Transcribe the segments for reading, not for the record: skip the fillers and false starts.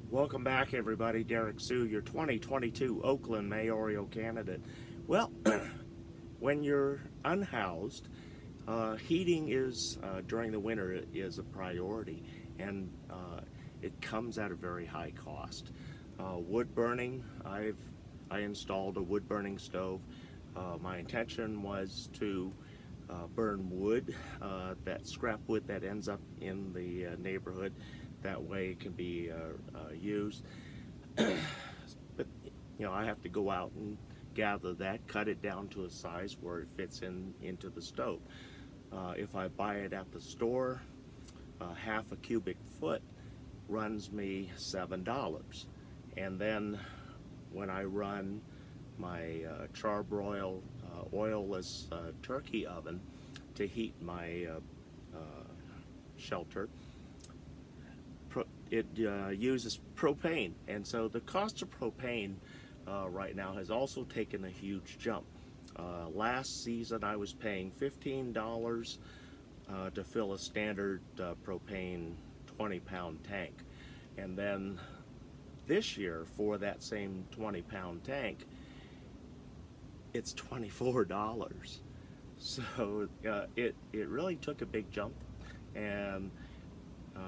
Welcome back, everybody. Derek Sue, your 2022 Oakland mayoral candidate. Well, when you're unhoused, heating is during the winter is a priority, and it comes at a very high cost. Wood burning, I installed a wood burning stove. My intention was to burn wood, that scrap wood that ends up in the neighborhood. That way it can be used. But I have to go out and gather that, cut it down to a size where it fits into the stove. If I buy it at the store, half a cubic foot runs me $7. And then when I run my charbroil oilless turkey oven to heat my shelter, it uses propane, and so the cost of propane right now has also taken a huge jump. Last season I was paying $15 to fill a standard propane 20-pound tank, and then this year for that same 20-pound tank it's $24. So it really took a big jump, and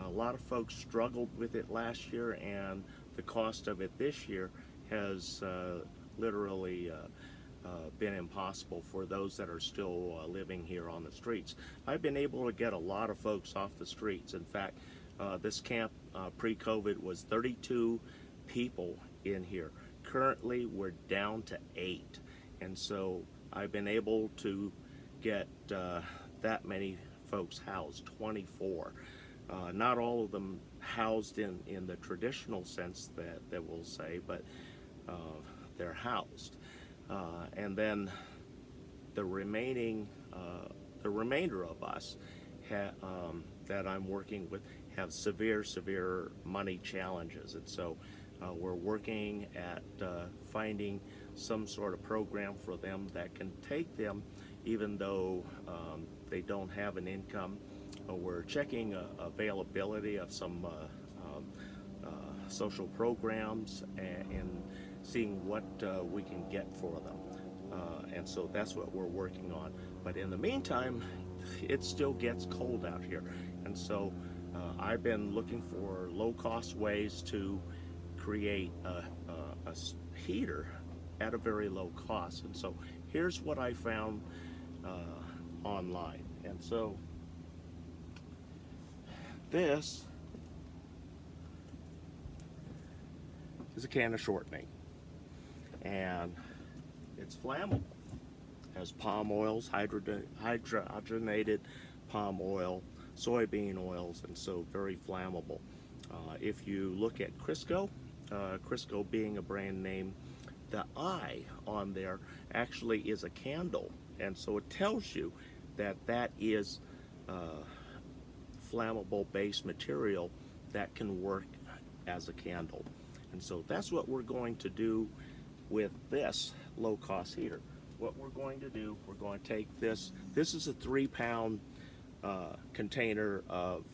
a lot of folks struggled with it last year, and the cost of it this year has literally been impossible for those that are still living here on the streets. I've been able to get a lot of folks off the streets. In fact, this camp pre-COVID was 32 people in here. Currently, we're down to 8, and so I've been able to get that many folks housed, 24. Not all of them housed in the traditional sense that we'll say, but they're housed. And then the remainder of us that I'm working with have severe money challenges, and so we're working at finding some sort of program for them that can take them, even though they don't have an income. We're checking availability of some social programs and seeing what we can get for them. And so that's what we're working on. But in the meantime, it still gets cold out here. And so I've been looking for low-cost ways to create a heater at a very low cost. And so here's what I found online. And so this is a can of shortening, and it's flammable. It has palm oils, hydrogenated palm oil, soybean oils, and so very flammable. If you look at Crisco, Crisco being a brand name, the I on there actually is a candle, and so it tells you that that is flammable base material that can work as a candle. And so that's what we're going to do with this low-cost heater. What we're going to do, we're going to take this is a 3-pound container of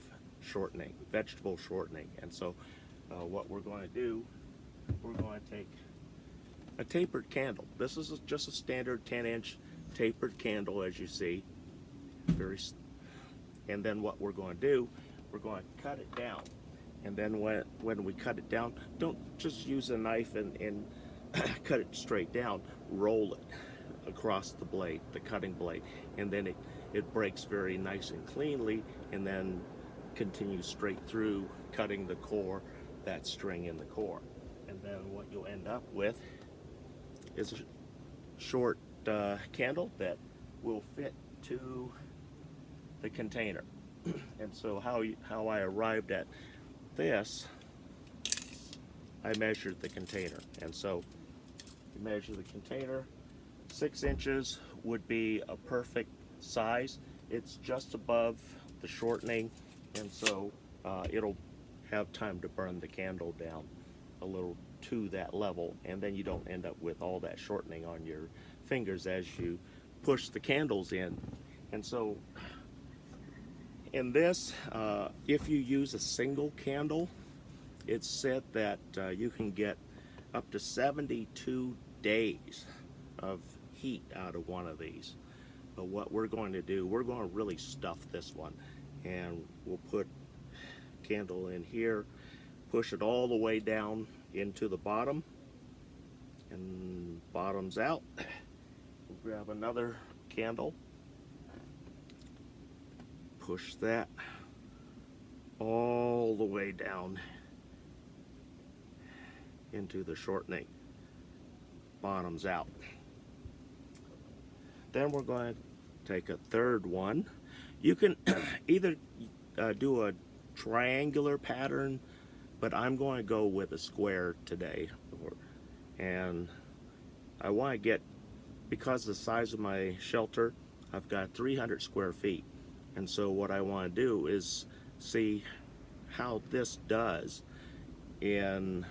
shortening, vegetable shortening. And so what we're going to do, we're going to take a tapered candle. This is just a standard 10-inch tapered candle, as you see. And then what we're going to do, we're going to cut it down. And then when we cut it down, don't just use a knife and cut it straight down. Roll it across the blade, the cutting blade, and then it breaks very nice and cleanly, and then continues straight through, cutting the core, that string in the core. And then what you'll end up with is a short candle that will fit to the container. And so how I arrived at this, I measured the container. And so you measure the container, 6 inches would be a perfect size. It's just above the shortening, and so it'll have time to burn the candle down a little to that level, and then you don't end up with all that shortening on your fingers as you push the candles in. And so in this, if you use a single candle, It's said that you can get up to 72 days of heat out of one of these. But what we're going to do, we're going to really stuff this one, and we'll put candle in here, push it all the way down into the bottom, and bottoms out. We'll grab another candle, push that all the way down into the shortening, bottoms out. Then we're going to take a third one. You can either do a triangular pattern, but I'm going to go with a square today. And I want to get, because of the size of my shelter, I've got 300 square feet. And so what I want to do is see how this does in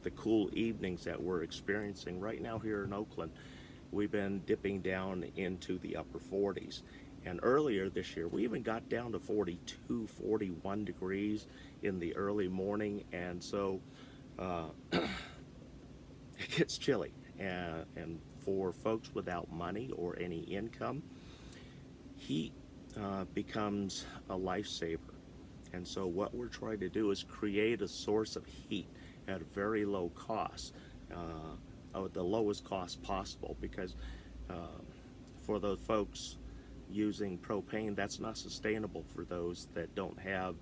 the cool evenings that we're experiencing right now here in Oakland. We've been dipping down into the upper 40s. And earlier this year, we even got down to 42, 41 degrees in the early morning. And so it gets chilly. And for folks without money or any income, heat becomes a lifesaver. And so what we're trying to do is create a source of heat at a very low cost, at the lowest cost possible, because for those folks using propane, that's not sustainable for those that don't have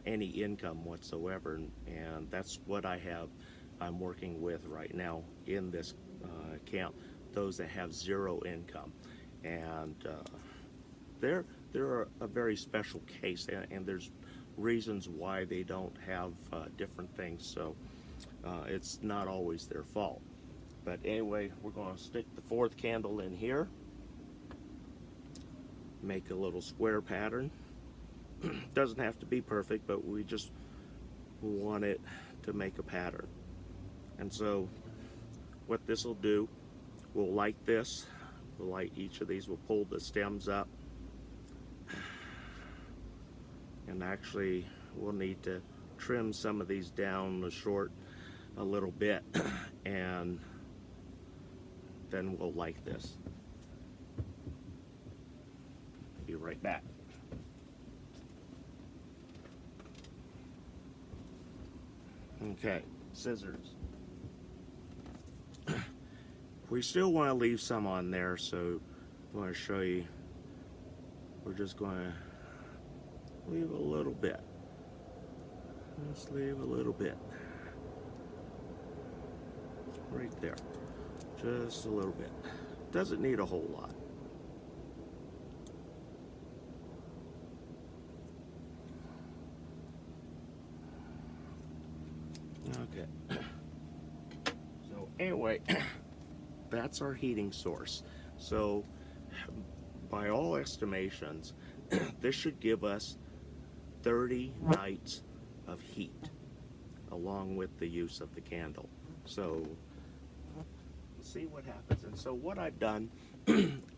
any income whatsoever. And that's what I'm working with right now in this camp, those that have zero income. And they're a very special case, and there's reasons why they don't have different things, so it's not always their fault. But anyway, we're going to stick the fourth candle in here, make a little square pattern. Doesn't have to be perfect, but we just want it to make a pattern. And so what this will do, we'll light this, we'll light each of these, we'll pull the stems up, and actually we'll need to trim some of these down the short a little bit, and then we'll light this. Be right back. Okay, scissors. We still want to leave some on there, so I want to show you. We're just going to leave a little bit. Let's leave a little bit. Right there. Just a little bit. Doesn't need a whole lot. Okay. So anyway, that's our heating source. So by all estimations, this should give us 30 nights of heat along with the use of the candle. So let's see what happens. And so what I've done,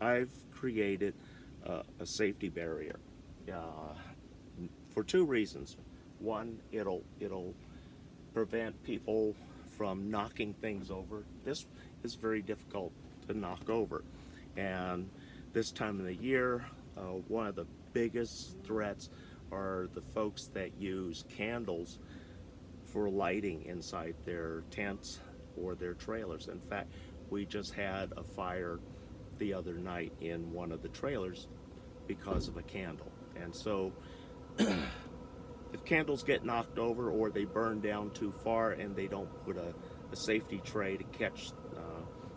I've created a safety barrier for two reasons. One, it'll prevent people from knocking things over. This is very difficult to knock over, and this time of the year, one of the biggest threats are the folks that use candles for lighting inside their tents or their trailers. In fact, we just had a fire the other night in one of the trailers because of a candle. And so if candles get knocked over or they burn down too far and they don't put a safety tray to catch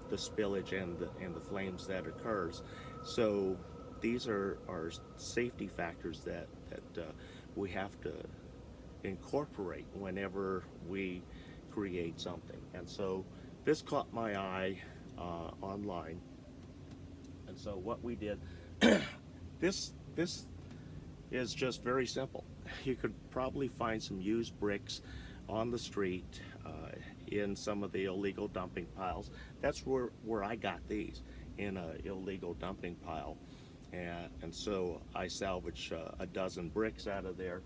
the spillage and the flames that occurs. So these are safety factors that we have to incorporate whenever we create something. And so this caught my eye online. And so what we did, this is just very simple. You could probably find some used bricks on the street in some of the illegal dumping piles. That's where I got these, in an illegal dumping pile. And so I salvaged a dozen bricks out of there.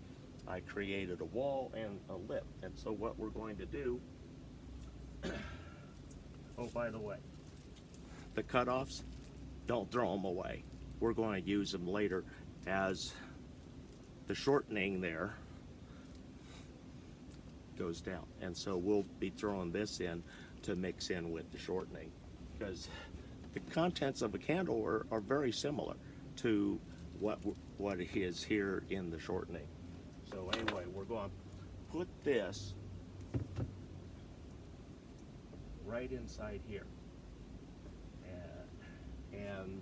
I created a wall and a lip. And so what we're going to do, oh, by the way, the cutoffs, don't throw them away. We're going to use them later as the shortening there goes down. And so we'll be throwing this in to mix in with the shortening, because the contents of a candle are very similar to what it is here in the shortening. So anyway, we're going to put this right inside here. And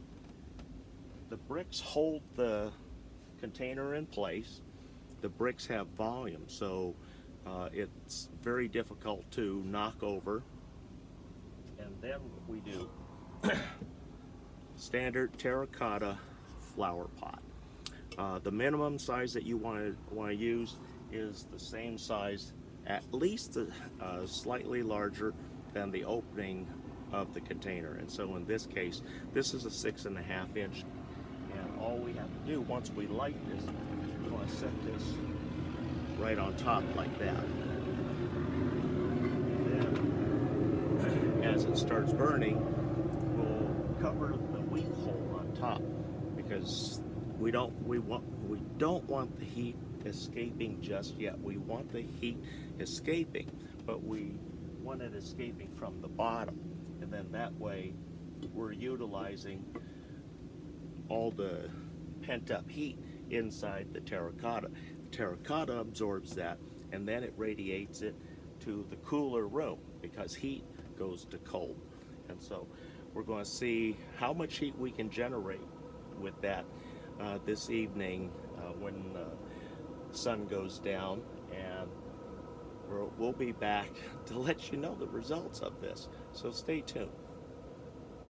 the bricks hold the container in place. The bricks have volume, so it's very difficult to knock over. And then we do standard terracotta flower pot. The minimum size that you want to use is the same size, at least slightly larger than the opening of the container. And so in this case, this is a 6.5 inch. And all we have to do once we light this, we're going to set this right on top like that. Then, as it starts burning, we'll cover the weep hole on top, because we don't want the heat escaping just yet. We want the heat escaping, but we want it escaping from the bottom, and then that way we're utilizing all the pent-up heat inside the terracotta. The terracotta absorbs that, and then it radiates it to the cooler room, because heat goes to cold. And so we're going to see how much heat we can generate with that this evening when the sun goes down, and we'll be back to let you know the results of this. So stay tuned.